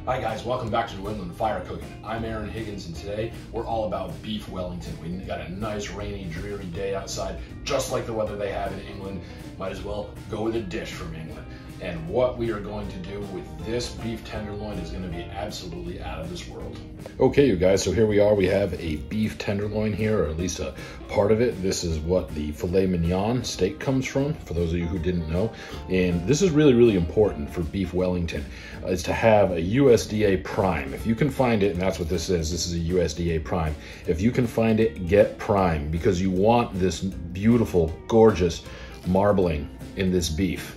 Hi guys, welcome back to New England Fire Cooking. I'm Aaron Higgins, and today we're all about beef Wellington. We got a nice rainy, dreary day outside, just like the weather they have in England. Might as well go with a dish from England. And what we are going to do with this beef tenderloin is going to be absolutely out of this world. Okay, you guys, so here we are. We have a beef tenderloin here, or at least a part of it. This is what the filet mignon steak comes from, for those of you who didn't know. And this is really, really important for beef Wellington, is to have a USDA prime. If you can find it, and that's what this is a USDA prime. If you can find it, get prime, because you want this beautiful, gorgeous marbling in this beef.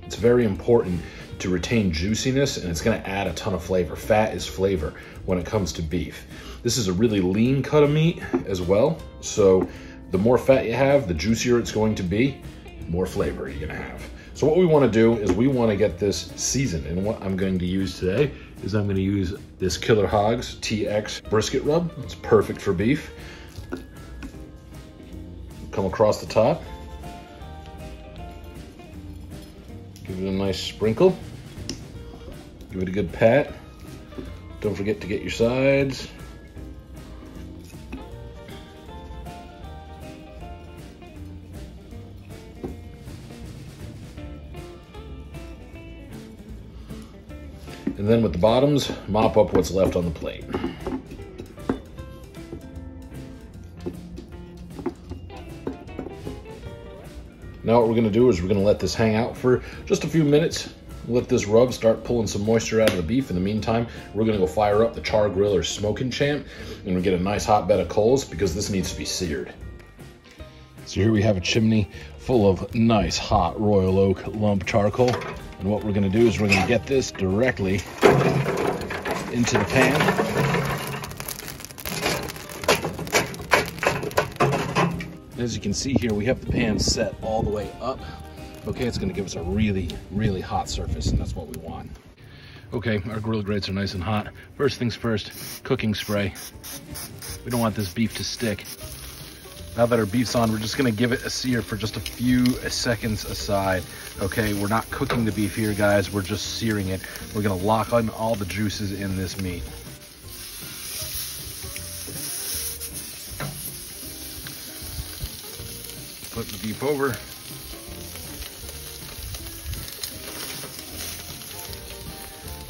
It's very important to retain juiciness, and it's going to add a ton of flavor. Fat is flavor when it comes to beef. This is a really lean cut of meat as well, so the more fat you have, the juicier it's going to be, more flavor you're going to have. So what we want to do is we want to get this seasoned, and what I'm going to use today is I'm going to use this Killer Hogs TX brisket rub. It's perfect for beef. Come across the top. Give it a nice sprinkle. Give it a good pat. Don't forget to get your sides. And then with the bottoms, mop up what's left on the plate. Now what we're gonna do is we're gonna let this hang out for just a few minutes. Let this rub start pulling some moisture out of the beef. In the meantime, we're gonna go fire up the char grill or smoking champ, and we get a nice hot bed of coals because this needs to be seared. So here we have a chimney full of nice hot royal oak lump charcoal. And what we're gonna do is we're gonna get this directly into the pan. As you can see here, we have the pan set all the way up. Okay, it's gonna give us a really, really hot surface, and that's what we want. Okay, our grill grates are nice and hot. First things first, cooking spray. We don't want this beef to stick. Now that our beef's on, we're just gonna give it a sear for just a few seconds aside. Okay, we're not cooking the beef here, guys. We're just searing it. We're gonna lock on all the juices in this meat. Flip the beef over.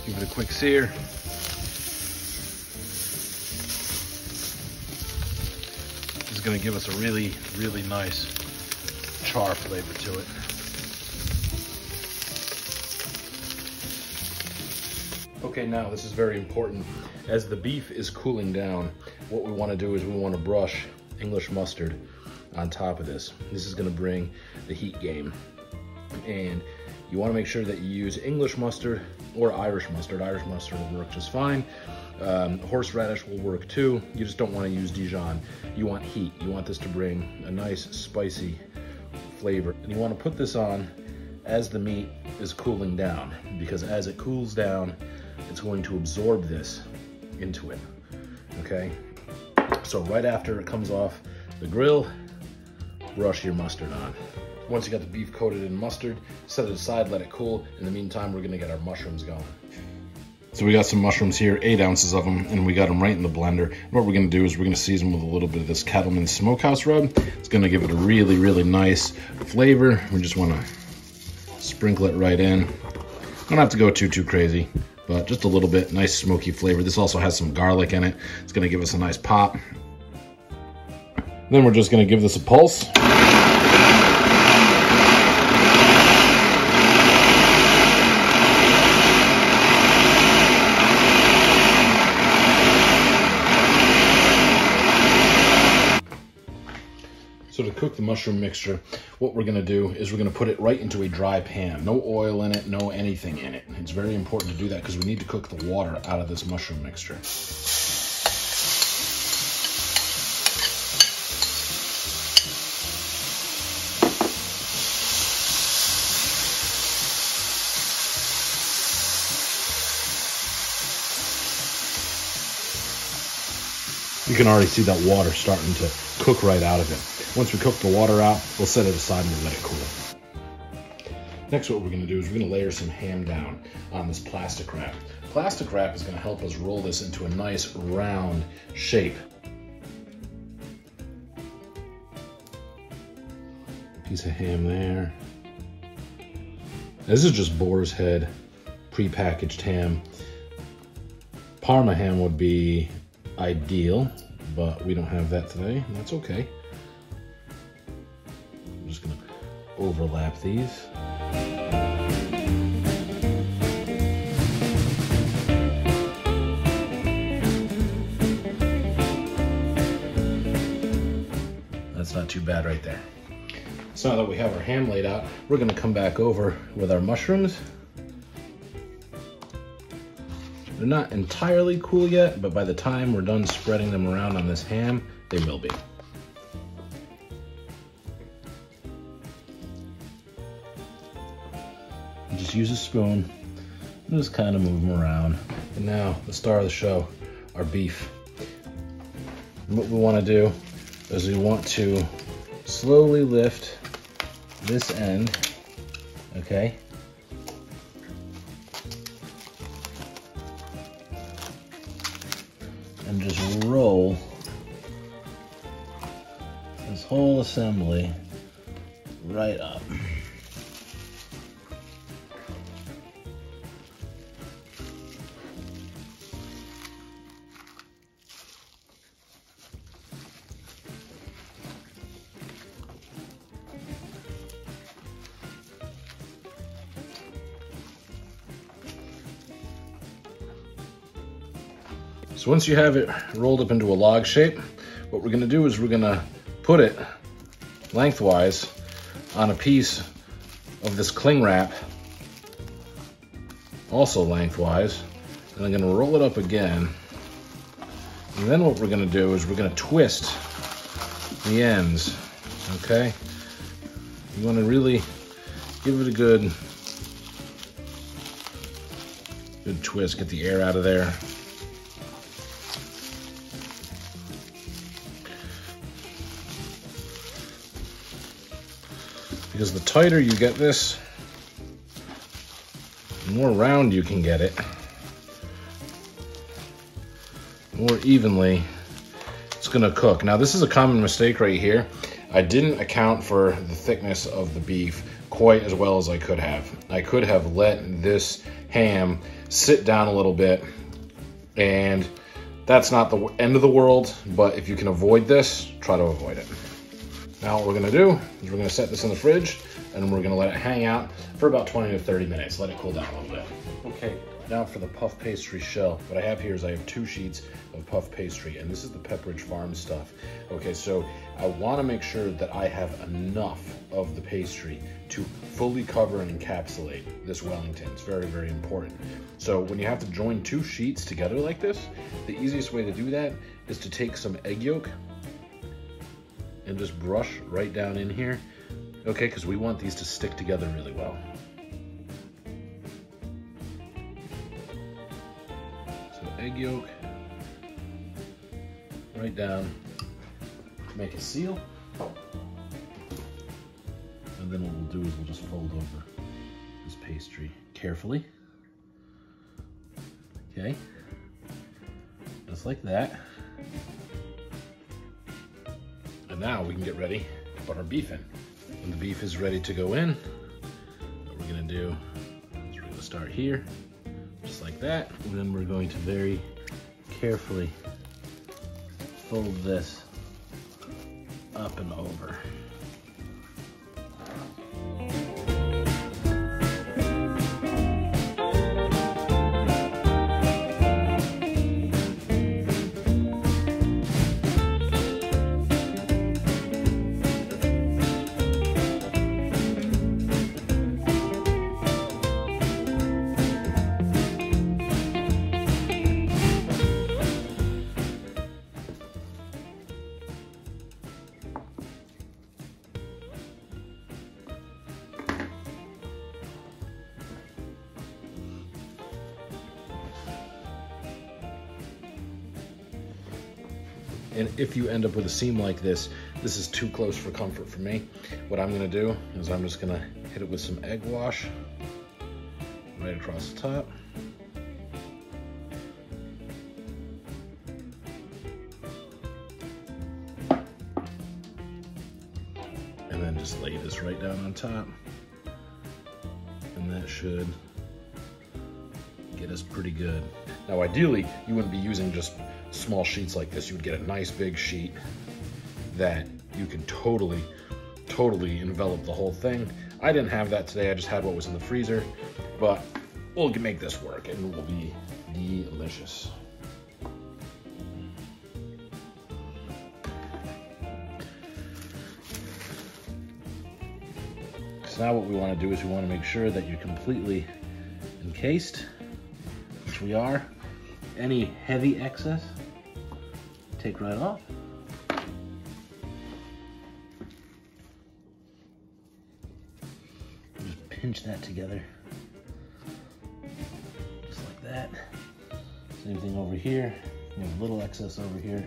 Give it a quick sear. This is going to give us a really, really nice char flavor to it. Okay, now this is very important. As the beef is cooling down, what we want to do is we want to brush English mustard on top of this. This is going to bring the heat game, and you want to make sure that you use English mustard or Irish mustard. Irish mustard will work just fine. Horseradish will work too. You just don't want to use Dijon. You want heat. You want this to bring a nice spicy flavor, and you want to put this on as the meat is cooling down, because as it cools down, it's going to absorb this into it. Okay, so right after it comes off the grill, brush your mustard on. Once you got the beef coated in mustard, set it aside, let it cool. In the meantime, we're gonna get our mushrooms going. So we got some mushrooms here, 8 ounces of them, and we got them right in the blender. And what we're gonna do is we're gonna season with a little bit of this Cattleman Smokehouse rub. It's gonna give it a really, really nice flavor. We just wanna sprinkle it right in. Don't have to go too crazy, but just a little bit, nice smoky flavor. This also has some garlic in it. It's gonna give us a nice pop. Then we're just gonna give this a pulse. So to cook the mushroom mixture, what we're gonna do is we're gonna put it right into a dry pan. No oil in it, no anything in it. It's very important to do that because we need to cook the water out of this mushroom mixture. You can already see that water starting to cook right out of it. Once we cook the water out, we'll set it aside and we'll let it cool. Next, what we're gonna do is we're gonna layer some ham down on this plastic wrap. plastic wrap is going to help us roll this into a nice round shape. Piece of ham there. This is just boar's head, pre-packaged ham. Parma ham would be ideal, but we don't have that today, and that's okay. I'm just gonna overlap these. That's not too bad right there. So now that we have our ham laid out, we're gonna come back over with our mushrooms. They're not entirely cool yet, but by the time we're done spreading them around on this ham, they will be. Just use a spoon and just kind of move them around. And now, the star of the show, our beef. And what we want to do is we want to slowly lift this end, okay? And just roll this whole assembly right up. So once you have it rolled up into a log shape, what we're gonna do is we're gonna put it lengthwise on a piece of this cling wrap, also lengthwise, and I'm gonna roll it up again. And then what we're gonna do is we're gonna twist the ends, okay? You wanna really give it a good twist, get the air out of there. Because the tighter you get this, the more round you can get it, more evenly it's gonna cook. Now this is a common mistake right here. I didn't account for the thickness of the beef quite as well as I could have. I could have let this ham sit down a little bit, and that's not the end of the world, but if you can avoid this, try to avoid it. Now what we're gonna do is we're gonna set this in the fridge and we're gonna let it hang out for about 20 to 30 minutes. Let it cool down a little bit. Okay, now for the puff pastry shell. What I have here is I have 2 sheets of puff pastry, and this is the Pepperidge Farm stuff. Okay, so I wanna make sure that I have enough of the pastry to fully cover and encapsulate this Wellington. It's very, very important. So when you have to join 2 sheets together like this, the easiest way to do that is to take some egg yolk and just brush right down in here, okay, because we want these to stick together really well. So egg yolk, right down, make a seal, and then what we'll do is we'll just fold over this pastry carefully, okay, just like that. And now we can get ready to put our beef in. When the beef is ready to go in, what we're gonna do is we're gonna start here, just like that. And then we're going to very carefully fold this up and over. And if you end up with a seam like this, this is too close for comfort for me. What I'm gonna do is I'm just gonna hit it with some egg wash right across the top. Just lay this right down on top. And that should get us pretty good. Now ideally, you wouldn't be using just small sheets like this. You would get a nice big sheet that you can totally envelop the whole thing. I didn't have that today, I just had what was in the freezer, but we'll make this work and it will be delicious. So now what we want to do is we want to make sure that you're completely encased, which we are. Any heavy excess, take right off. Just pinch that together, just like that. Same thing over here. We have a little excess over here.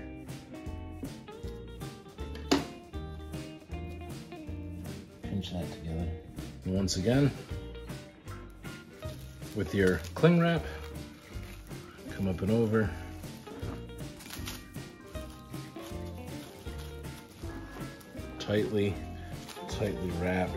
Pinch that together. And once again, with your cling wrap, come up and over. Tightly wrap.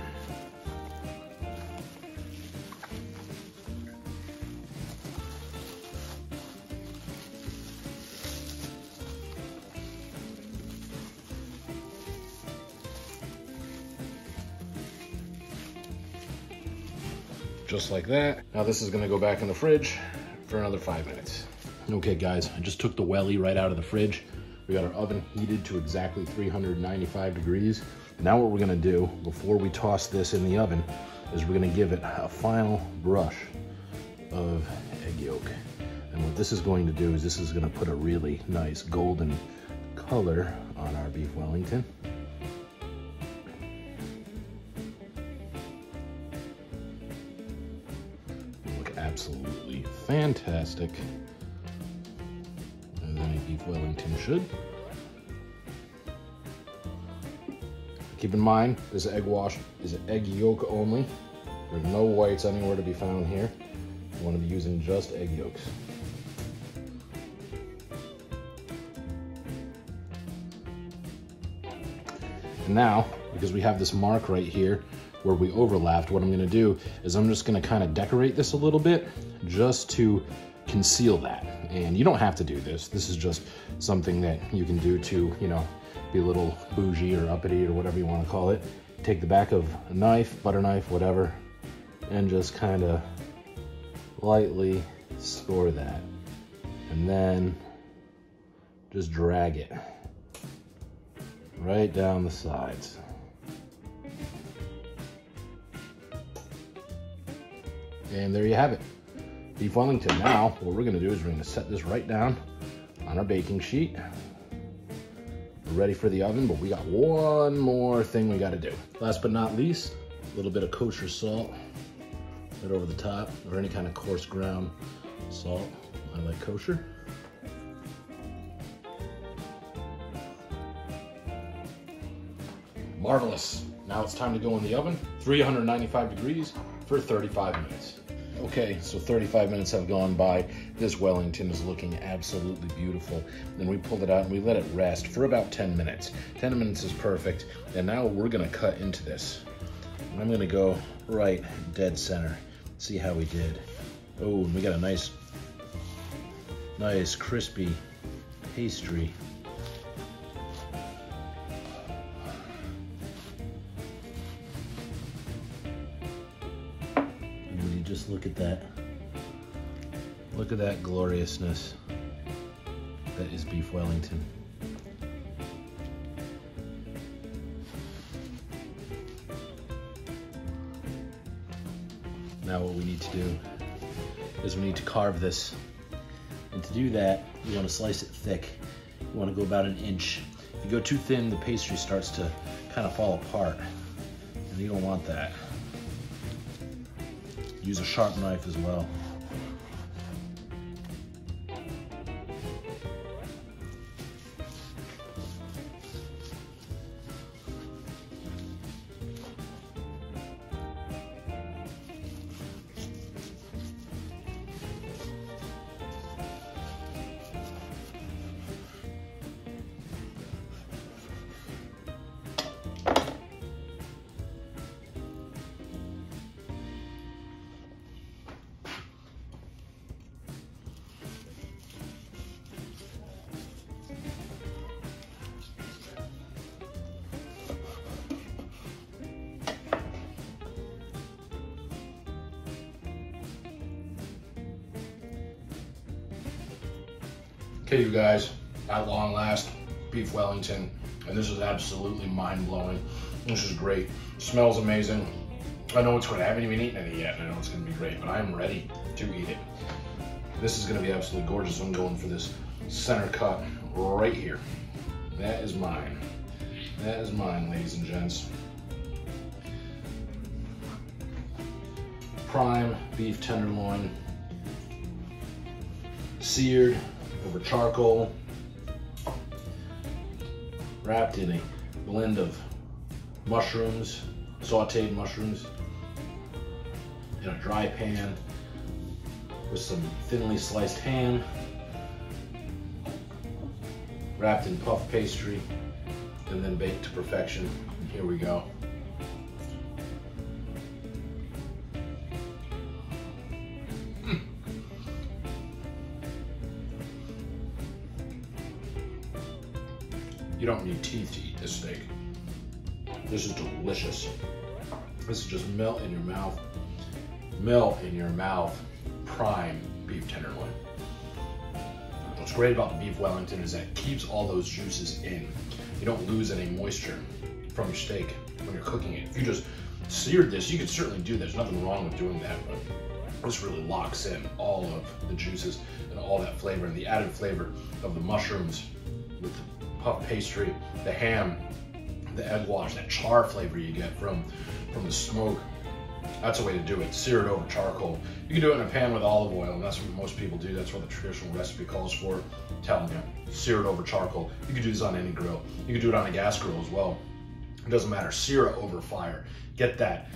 Just like that. Now this is gonna go back in the fridge for another 5 minutes. Okay guys, I just took the welly right out of the fridge. We got our oven heated to exactly 395 degrees. Now what we're gonna do before we toss this in the oven is we're gonna give it a final brush of egg yolk. And what this is going to do is this is gonna put a really nice golden color on our beef Wellington. Absolutely fantastic, as any beef Wellington should. Keep in mind, this egg wash is egg yolk only. There's no whites anywhere to be found here. You want to be using just egg yolks. And now, because we have this mark right here where we overlapped, what I'm gonna do is I'm just gonna kind of decorate this a little bit just to conceal that. And you don't have to do this. This is just something that you can do to, you know, be a little bougie or uppity or whatever you wanna call it. Take the back of a knife, butter knife, whatever, and just kind of lightly score that. And then just drag it right down the sides. And there you have it, beef Wellington. Now, what we're gonna do is we're gonna set this right down on our baking sheet. We're ready for the oven, but we got one more thing we gotta do. Last but not least, a little bit of kosher salt right over the top, or any kind of coarse ground salt. I like kosher. Marvelous. Now it's time to go in the oven, 395 degrees for 35 minutes. Okay, so 35 minutes have gone by. This Wellington is looking absolutely beautiful. Then we pulled it out and we let it rest for about 10 minutes. 10 minutes is perfect. And now we're gonna cut into this. And I'm gonna go right dead center. See how we did. Oh, and we got a nice crispy pastry. Just look at that. Look at that gloriousness. That is beef Wellington. Now what we need to do is we need to carve this. And to do that, you want to slice it thick. You want to go about 1 inch. If you go too thin, the pastry starts to kind of fall apart. And you don't want that. Use a sharp knife as well. Okay, you guys, at long last, beef Wellington, and this is absolutely mind-blowing. This is great. Smells amazing. I know it's great. I haven't even eaten any yet, and I know it's gonna be great, but I'm ready to eat it. This is gonna be absolutely gorgeous. I'm going for this center cut right here. That is mine. That is mine, ladies and gents. Prime beef tenderloin, seared over charcoal, wrapped in a blend of mushrooms, sauteed mushrooms, in a dry pan with some thinly sliced ham, wrapped in puff pastry, and then baked to perfection. Here we go. You don't need teeth to eat this steak. This is delicious. This is just melt in your mouth. Melt in your mouth. Prime beef tenderloin. What's great about the beef Wellington is that it keeps all those juices in. You don't lose any moisture from your steak when you're cooking it. If you just seared this, you could certainly do that. There's nothing wrong with doing that, but this really locks in all of the juices and all that flavor, and the added flavor of the mushrooms with the puff pastry, the ham, the egg wash, that char flavor you get from the smoke. That's a way to do it. Sear it over charcoal. You can do it in a pan with olive oil, and that's what most people do. That's what the traditional recipe calls for. I'm telling you, sear it over charcoal. You can do this on any grill. You can do it on a gas grill as well. It doesn't matter. Sear it over fire. Get that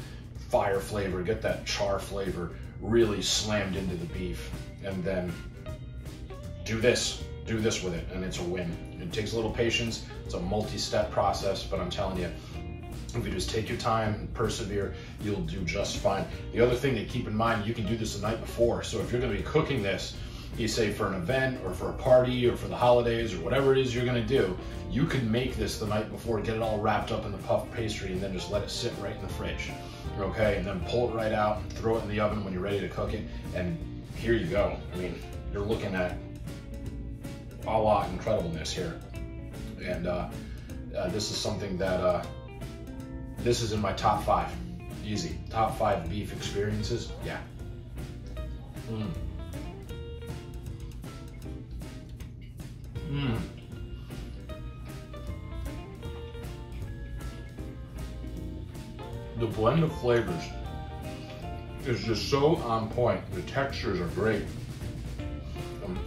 fire flavor, get that char flavor really slammed into the beef, and then do this with it, and it's a win. It takes a little patience. It's a multi-step process, but I'm telling you, if you just take your time and persevere, you'll do just fine. The other thing to keep in mind, you can do this the night before. So if you're gonna be cooking this, you say for an event or for a party or for the holidays or whatever it is you're gonna do, you can make this the night before, get it all wrapped up in the puff pastry, and then just let it sit right in the fridge, okay? And then pull it right out, throw it in the oven when you're ready to cook it, and here you go. I mean, you're looking at a lot of incredibleness here. And this is something that, this is in my top 5, easy. Top 5 beef experiences, yeah. The blend of flavors is just so on point. The textures are great.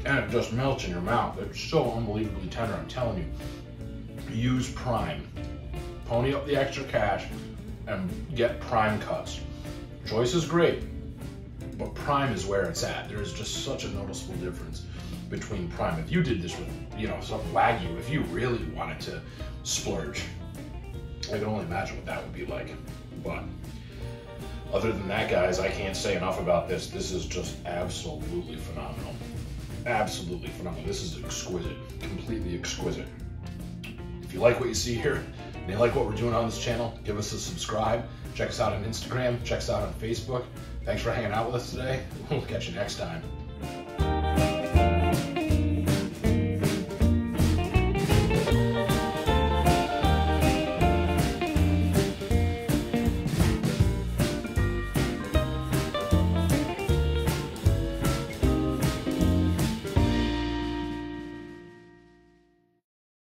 And it just melts in your mouth. It's so unbelievably tender, I'm telling you. Use Prime. Pony up the extra cash and get Prime cuts. Choice is great, but Prime is where it's at. There's just such a noticeable difference between Prime. If you did this with, some Wagyu, if you really wanted to splurge, I can only imagine what that would be like. But other than that, guys, I can't say enough about this. This is just absolutely phenomenal. Absolutely phenomenal. This is exquisite, completely exquisite. If you like what you see here, and you like what we're doing on this channel, give us a subscribe. Check us out on Instagram, check us out on Facebook. Thanks for hanging out with us today. We'll catch you next time.